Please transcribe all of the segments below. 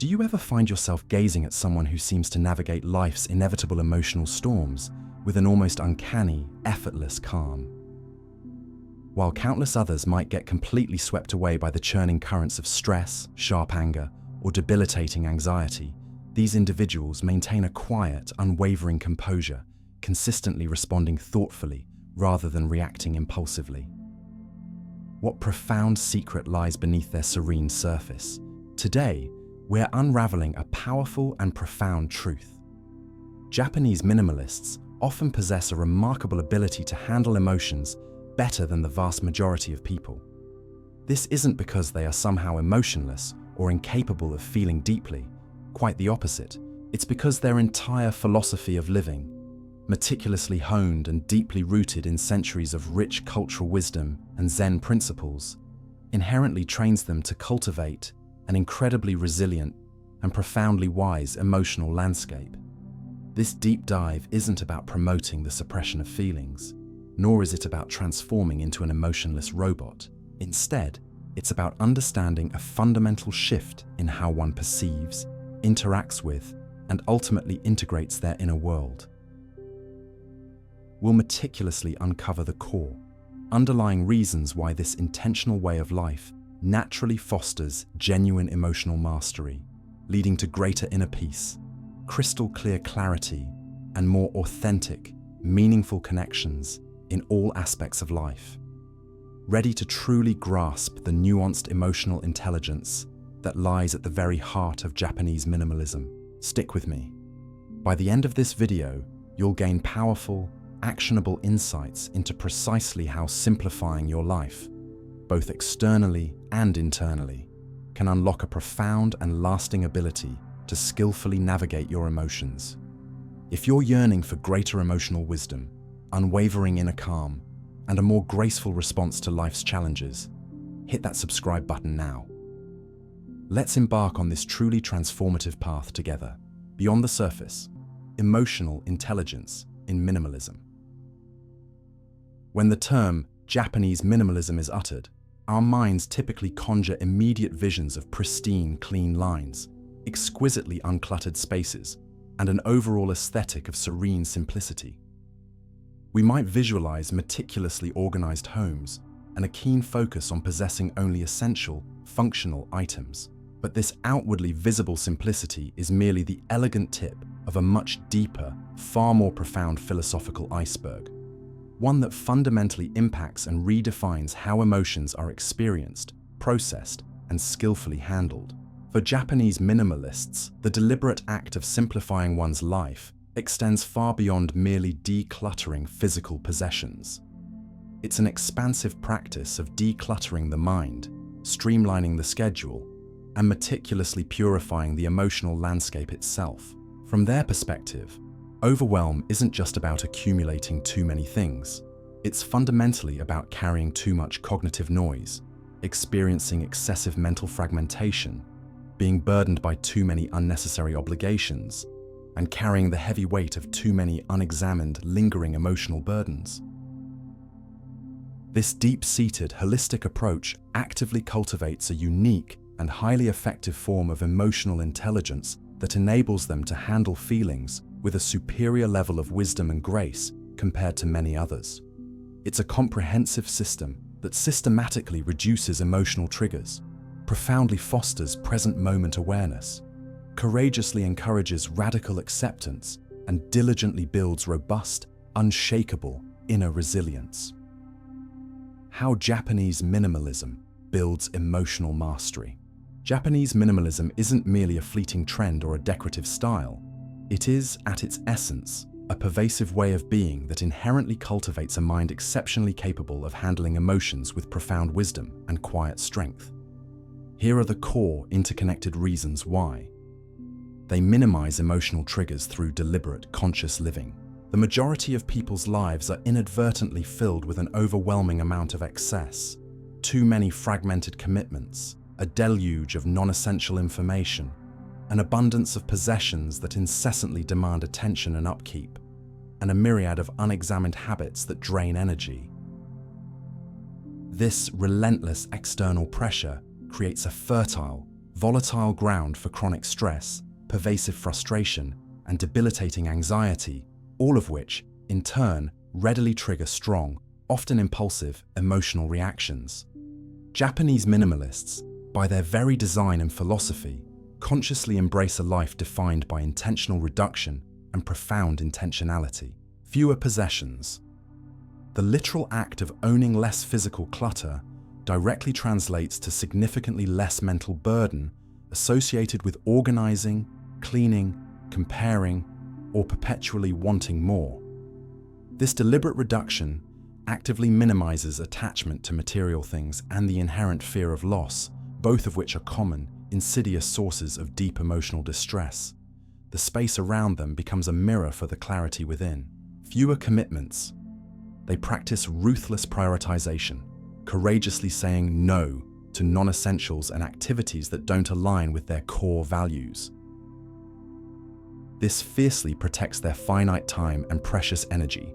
Do you ever find yourself gazing at someone who seems to navigate life's inevitable emotional storms with an almost uncanny, effortless calm? While countless others might get completely swept away by the churning currents of stress, sharp anger, or debilitating anxiety, these individuals maintain a quiet, unwavering composure, consistently responding thoughtfully rather than reacting impulsively. What profound secret lies beneath their serene surface? Today, we're unraveling a powerful and profound truth. Japanese minimalists often possess a remarkable ability to handle emotions better than the vast majority of people. This isn't because they are somehow emotionless or incapable of feeling deeply. Quite the opposite. It's because their entire philosophy of living, meticulously honed and deeply rooted in centuries of rich cultural wisdom and Zen principles, inherently trains them to cultivate an incredibly resilient and profoundly wise emotional landscape. This deep dive isn't about promoting the suppression of feelings, nor is it about transforming into an emotionless robot. Instead, it's about understanding a fundamental shift in how one perceives, interacts with, and ultimately integrates their inner world. We'll meticulously uncover the core, underlying reasons why this intentional way of life naturally fosters genuine emotional mastery, leading to greater inner peace, crystal clear clarity, and more authentic, meaningful connections in all aspects of life. Ready to truly grasp the nuanced emotional intelligence that lies at the very heart of Japanese minimalism? Stick with me. By the end of this video, you'll gain powerful, actionable insights into precisely how simplifying your life, both externally and internally, can unlock a profound and lasting ability to skillfully navigate your emotions. If you're yearning for greater emotional wisdom, unwavering inner calm, and a more graceful response to life's challenges, hit that subscribe button now. Let's embark on this truly transformative path together. Beyond the surface, emotional intelligence in minimalism. When the term Japanese minimalism is uttered, our minds typically conjure immediate visions of pristine, clean lines, exquisitely uncluttered spaces, and an overall aesthetic of serene simplicity. We might visualize meticulously organized homes and a keen focus on possessing only essential, functional items. But this outwardly visible simplicity is merely the elegant tip of a much deeper, far more profound philosophical iceberg, one that fundamentally impacts and redefines how emotions are experienced, processed, and skillfully handled. For Japanese minimalists, the deliberate act of simplifying one's life extends far beyond merely decluttering physical possessions. It's an expansive practice of decluttering the mind, streamlining the schedule, and meticulously purifying the emotional landscape itself. From their perspective, overwhelm isn't just about accumulating too many things. It's fundamentally about carrying too much cognitive noise, experiencing excessive mental fragmentation, being burdened by too many unnecessary obligations, and carrying the heavy weight of too many unexamined, lingering emotional burdens. This deep-seated, holistic approach actively cultivates a unique and highly effective form of emotional intelligence that enables them to handle feelings with a superior level of wisdom and grace compared to many others. It's a comprehensive system that systematically reduces emotional triggers, profoundly fosters present moment awareness, courageously encourages radical acceptance, and diligently builds robust, unshakable inner resilience. How Japanese minimalism builds emotional mastery. Japanese minimalism isn't merely a fleeting trend or a decorative style. It is, at its essence, a pervasive way of being that inherently cultivates a mind exceptionally capable of handling emotions with profound wisdom and quiet strength. Here are the core, interconnected reasons why. They minimize emotional triggers through deliberate, conscious living. The majority of people's lives are inadvertently filled with an overwhelming amount of excess, too many fragmented commitments, a deluge of non-essential information, an abundance of possessions that incessantly demand attention and upkeep, and a myriad of unexamined habits that drain energy. This relentless external pressure creates a fertile, volatile ground for chronic stress, pervasive frustration, and debilitating anxiety, all of which, in turn, readily trigger strong, often impulsive, emotional reactions. Japanese minimalists, by their very design and philosophy, consciously embrace a life defined by intentional reduction and profound intentionality. Fewer possessions. The literal act of owning less physical clutter directly translates to significantly less mental burden associated with organizing, cleaning, comparing, or perpetually wanting more. This deliberate reduction actively minimizes attachment to material things and the inherent fear of loss, both of which are common, insidious sources of deep emotional distress. The space around them becomes a mirror for the clarity within. Fewer commitments. They practice ruthless prioritization, courageously saying no to non-essentials and activities that don't align with their core values. This fiercely protects their finite time and precious energy,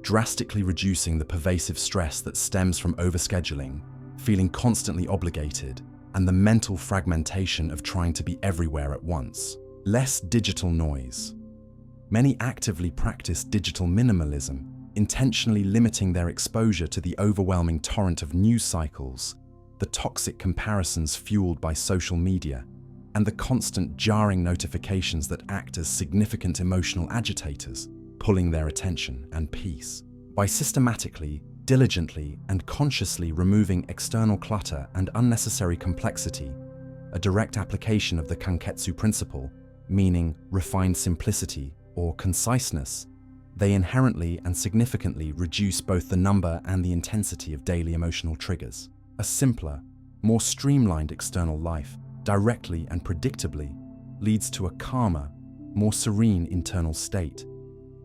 drastically reducing the pervasive stress that stems from overscheduling, feeling constantly obligated, and the mental fragmentation of trying to be everywhere at once. Less digital noise. Many actively practice digital minimalism, intentionally limiting their exposure to the overwhelming torrent of news cycles, the toxic comparisons fueled by social media, and the constant jarring notifications that act as significant emotional agitators, pulling their attention and peace. By systematically, diligently, and consciously removing external clutter and unnecessary complexity, a direct application of the Kanketsu principle, meaning refined simplicity or conciseness, they inherently and significantly reduce both the number and the intensity of daily emotional triggers. A simpler, more streamlined external life, directly and predictably, leads to a calmer, more serene internal state,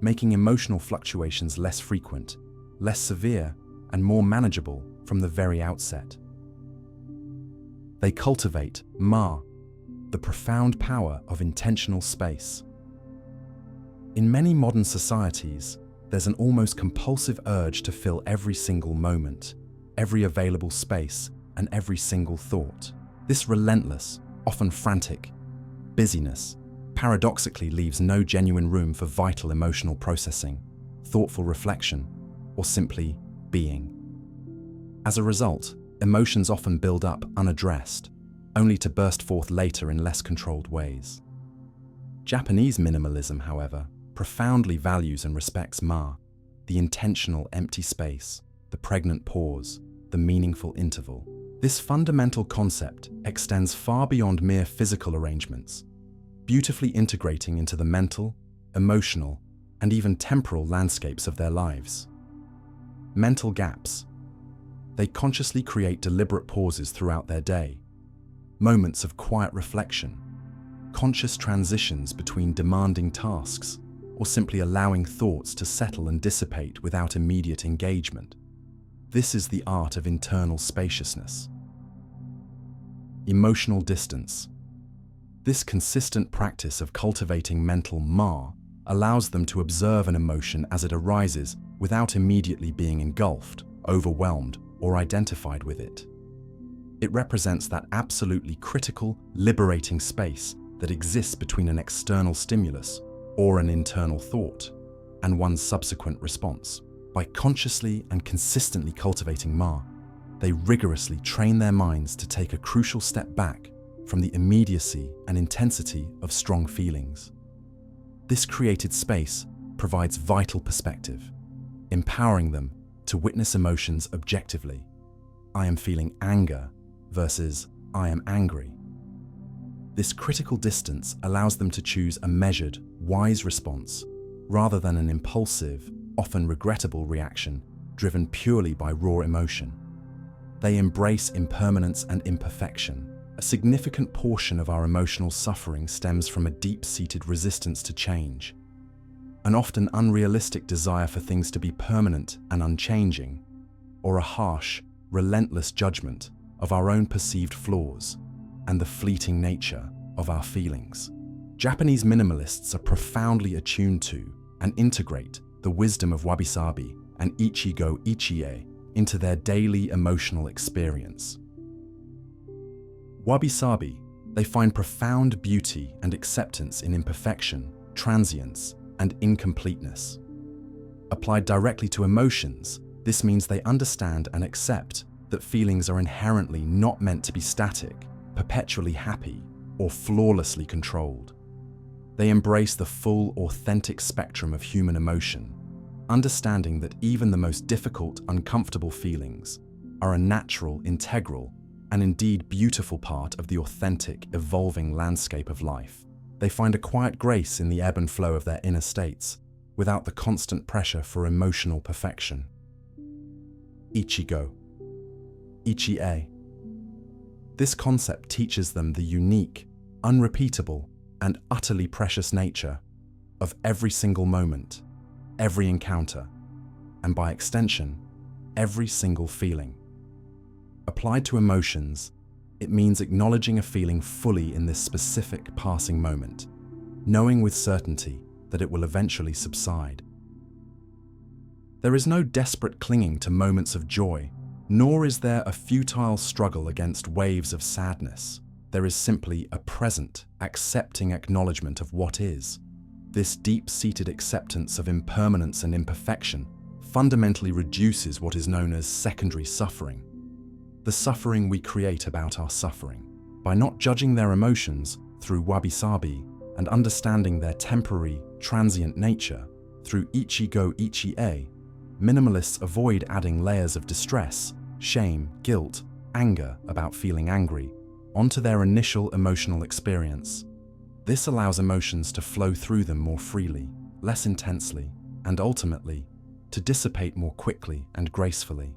making emotional fluctuations less frequent, less severe, and more manageable from the very outset. They cultivate the profound power of intentional space. In many modern societies, there's an almost compulsive urge to fill every single moment, every available space, and every single thought. This relentless, often frantic, busyness paradoxically leaves no genuine room for vital emotional processing, thoughtful reflection, or simply being. As a result, emotions often build up unaddressed, only to burst forth later in less controlled ways. Japanese minimalism, however, profoundly values and respects the intentional empty space, the pregnant pause, the meaningful interval. This fundamental concept extends far beyond mere physical arrangements, beautifully integrating into the mental, emotional, and even temporal landscapes of their lives. Mental gaps. They consciously create deliberate pauses throughout their day, moments of quiet reflection, conscious transitions between demanding tasks, or simply allowing thoughts to settle and dissipate without immediate engagement. This is the art of internal spaciousness. Emotional distance. This consistent practice of cultivating mental allows them to observe an emotion as it arises without immediately being engulfed, overwhelmed, or identified with it. It represents that absolutely critical, liberating space that exists between an external stimulus or an internal thought and one's subsequent response. By consciously and consistently cultivating they rigorously train their minds to take a crucial step back from the immediacy and intensity of strong feelings. This created space provides vital perspective, empowering them to witness emotions objectively. I am feeling anger versus I am angry. This critical distance allows them to choose a measured, wise response rather than an impulsive, often regrettable reaction driven purely by raw emotion. They embrace impermanence and imperfection. A significant portion of our emotional suffering stems from a deep-seated resistance to change, an often unrealistic desire for things to be permanent and unchanging, or a harsh, relentless judgment of our own perceived flaws and the fleeting nature of our feelings. Japanese minimalists are profoundly attuned to and integrate the wisdom of Wabi-Sabi and Ichigo Ichie into their daily emotional experience. Wabi-Sabi, They find profound beauty and acceptance in imperfection, transience, and incompleteness. Applied directly to emotions, this means they understand and accept that feelings are inherently not meant to be static, perpetually happy, or flawlessly controlled. They embrace the full, authentic spectrum of human emotion, understanding that even the most difficult, uncomfortable feelings are a natural, integral, and indeed beautiful part of the authentic, evolving landscape of life. They find a quiet grace in the ebb and flow of their inner states, without the constant pressure for emotional perfection. Ichigo. Ichi-e. This concept teaches them the unique, unrepeatable, and utterly precious nature of every single moment, every encounter, and by extension, every single feeling. Applied to emotions, it means acknowledging a feeling fully in this specific passing moment, knowing with certainty that it will eventually subside. There is no desperate clinging to moments of joy, nor is there a futile struggle against waves of sadness. There is simply a present, accepting acknowledgement of what is. This deep-seated acceptance of impermanence and imperfection fundamentally reduces what is known as secondary suffering, the suffering we create about our suffering. By not judging their emotions through Wabi-Sabi and understanding their temporary, transient nature through Ichigo Ichi-e, minimalists avoid adding layers of distress, shame, guilt, anger about feeling angry onto their initial emotional experience. This allows emotions to flow through them more freely, less intensely, and ultimately, to dissipate more quickly and gracefully.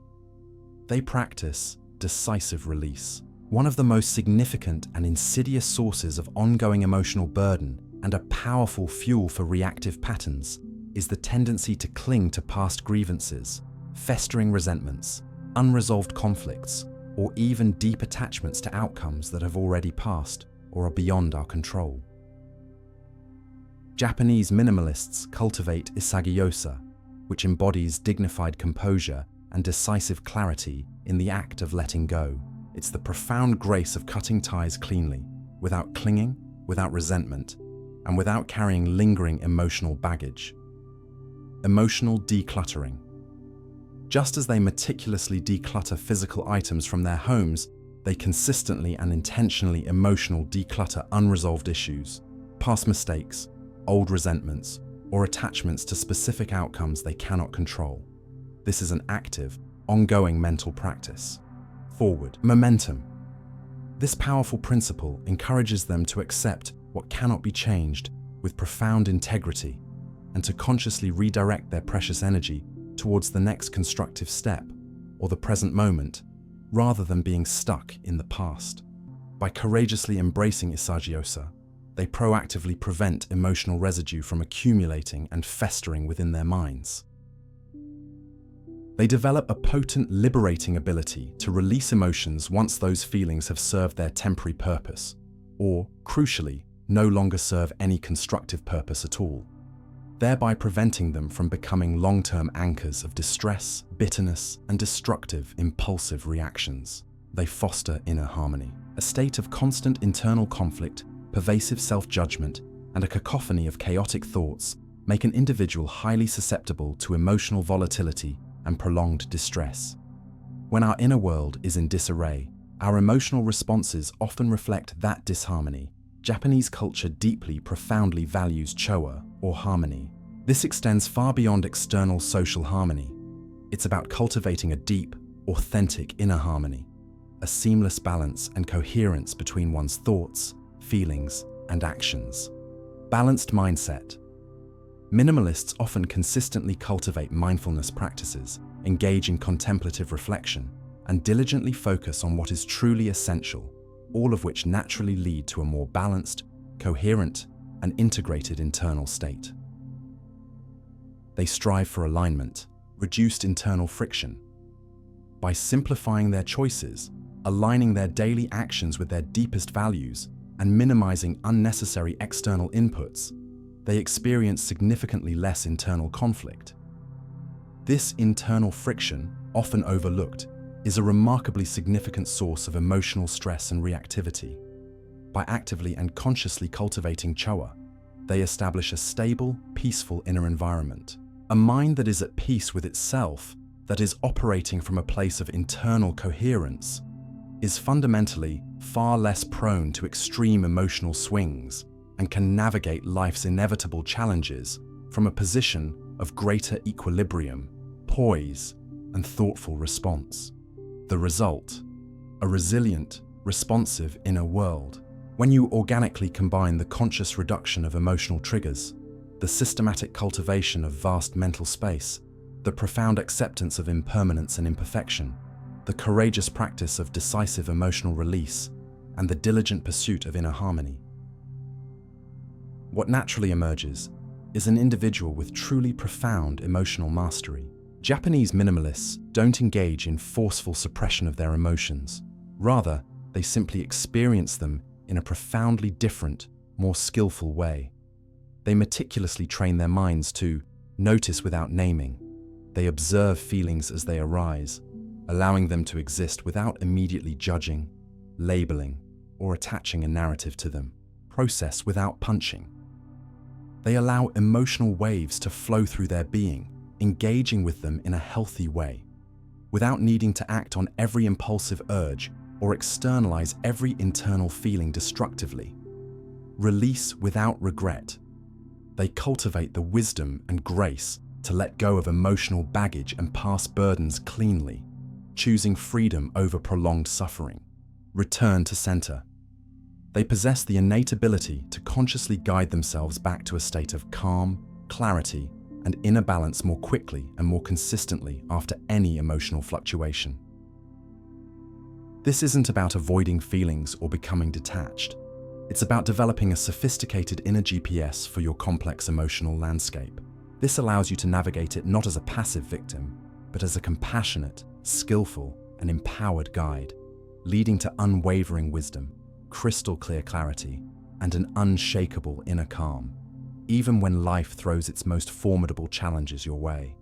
They practice decisive release, one of the most significant and insidious sources of ongoing emotional burden and a powerful fuel for reactive patterns is the tendency to cling to past grievances, festering resentments, unresolved conflicts, or even deep attachments to outcomes that have already passed or are beyond our control. Japanese minimalists cultivate isagyosa, which embodies dignified composure and decisive clarity in the act of letting go. It's the profound grace of cutting ties cleanly, without clinging, without resentment, and without carrying lingering emotional baggage. Emotional decluttering. Just as they meticulously declutter physical items from their homes, they consistently and intentionally emotional declutter unresolved issues, past mistakes, old resentments, or attachments to specific outcomes they cannot control. This is an active, ongoing mental practice. Forward momentum. This powerful principle encourages them to accept what cannot be changed with profound integrity and to consciously redirect their precious energy towards the next constructive step or the present moment, rather than being stuck in the past. By courageously embracing isagyosa, they proactively prevent emotional residue from accumulating and festering within their minds. They develop a potent, liberating ability to release emotions once those feelings have served their temporary purpose, or, crucially, no longer serve any constructive purpose at all, thereby preventing them from becoming long-term anchors of distress, bitterness, and destructive, impulsive reactions. They foster inner harmony, a state of constant internal conflict, pervasive self-judgment, and a cacophony of chaotic thoughts make an individual highly susceptible to emotional volatility and prolonged distress. When our inner world is in disarray, our emotional responses often reflect that disharmony. Japanese culture deeply, profoundly values choa, or harmony. This extends far beyond external social harmony. It's about cultivating a deep, authentic inner harmony, a seamless balance and coherence between one's thoughts, feelings, and actions. Balanced mindset. Minimalists often consistently cultivate mindfulness practices, engage in contemplative reflection, and diligently focus on what is truly essential, all of which naturally lead to a more balanced, coherent, and integrated internal state. They strive for alignment, reduced internal friction. By simplifying their choices, aligning their daily actions with their deepest values, and minimizing unnecessary external inputs, they experience significantly less internal conflict. This internal friction, often overlooked, is a remarkably significant source of emotional stress and reactivity. By actively and consciously cultivating Chowa, they establish a stable, peaceful inner environment. A mind that is at peace with itself, that is operating from a place of internal coherence, is fundamentally far less prone to extreme emotional swings and can navigate life's inevitable challenges from a position of greater equilibrium, poise, and thoughtful response. The result: a resilient, responsive inner world. When you organically combine the conscious reduction of emotional triggers, the systematic cultivation of vast mental space, the profound acceptance of impermanence and imperfection, the courageous practice of decisive emotional release, and the diligent pursuit of inner harmony, what naturally emerges is an individual with truly profound emotional mastery. Japanese minimalists don't engage in forceful suppression of their emotions. Rather, they simply experience them in a profoundly different, more skillful way. They meticulously train their minds to notice without naming. They observe feelings as they arise, allowing them to exist without immediately judging, labeling, or attaching a narrative to them. Process without punching. They allow emotional waves to flow through their being, engaging with them in a healthy way, without needing to act on every impulsive urge or externalize every internal feeling destructively. Release without regret. They cultivate the wisdom and grace to let go of emotional baggage and past burdens cleanly, choosing freedom over prolonged suffering. Return to center. They possess the innate ability to consciously guide themselves back to a state of calm, clarity, and inner balance more quickly and more consistently after any emotional fluctuation. This isn't about avoiding feelings or becoming detached. It's about developing a sophisticated inner GPS for your complex emotional landscape. This allows you to navigate it not as a passive victim, but as a compassionate, skillful, and empowered guide, leading to unwavering wisdom, crystal clear clarity, and an unshakable inner calm, even when life throws its most formidable challenges your way.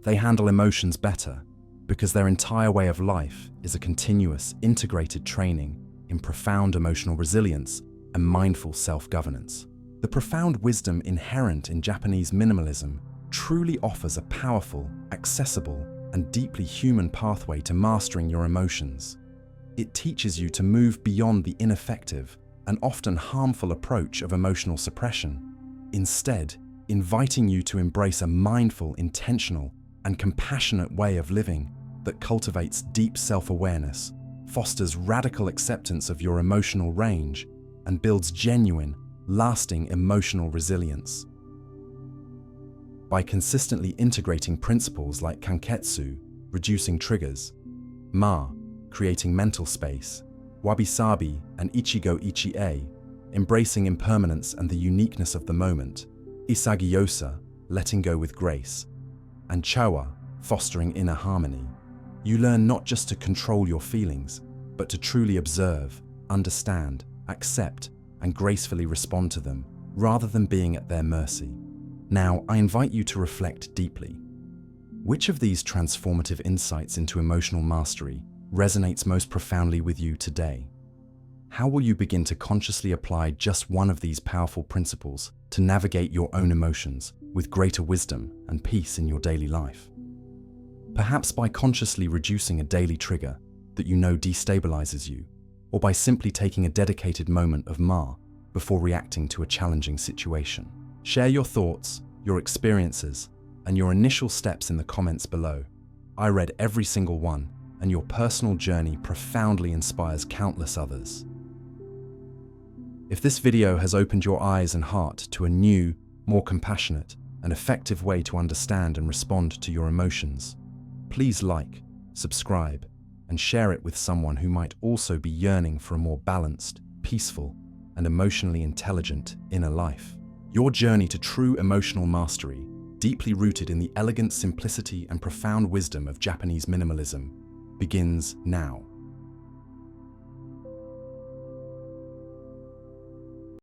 They handle emotions better because their entire way of life is a continuous, integrated training in profound emotional resilience and mindful self-governance. The profound wisdom inherent in Japanese minimalism truly offers a powerful, accessible, and deeply human pathway to mastering your emotions. It teaches you to move beyond the ineffective and often harmful approach of emotional suppression, instead inviting you to embrace a mindful, intentional, and compassionate way of living that cultivates deep self-awareness, fosters radical acceptance of your emotional range, and builds genuine, lasting emotional resilience. By consistently integrating principles like kanketsu, reducing triggers, ma, creating mental space, Wabi-Sabi and Ichigo-ichi-e, embracing impermanence and the uniqueness of the moment, Isagyosa, letting go with grace, and Chowa, fostering inner harmony, you learn not just to control your feelings, but to truly observe, understand, accept, and gracefully respond to them, rather than being at their mercy. Now, I invite you to reflect deeply. Which of these transformative insights into emotional mastery resonates most profoundly with you today? How will you begin to consciously apply just one of these powerful principles to navigate your own emotions with greater wisdom and peace in your daily life? Perhaps by consciously reducing a daily trigger that you know destabilizes you, or by simply taking a dedicated moment of ma before reacting to a challenging situation. Share your thoughts, your experiences, and your initial steps in the comments below. I read every single one, and your personal journey profoundly inspires countless others. If this video has opened your eyes and heart to a new, more compassionate, and effective way to understand and respond to your emotions, please like, subscribe, and share it with someone who might also be yearning for a more balanced, peaceful, and emotionally intelligent inner life. Your journey to true emotional mastery, deeply rooted in the elegant simplicity and profound wisdom of Japanese minimalism, begins now.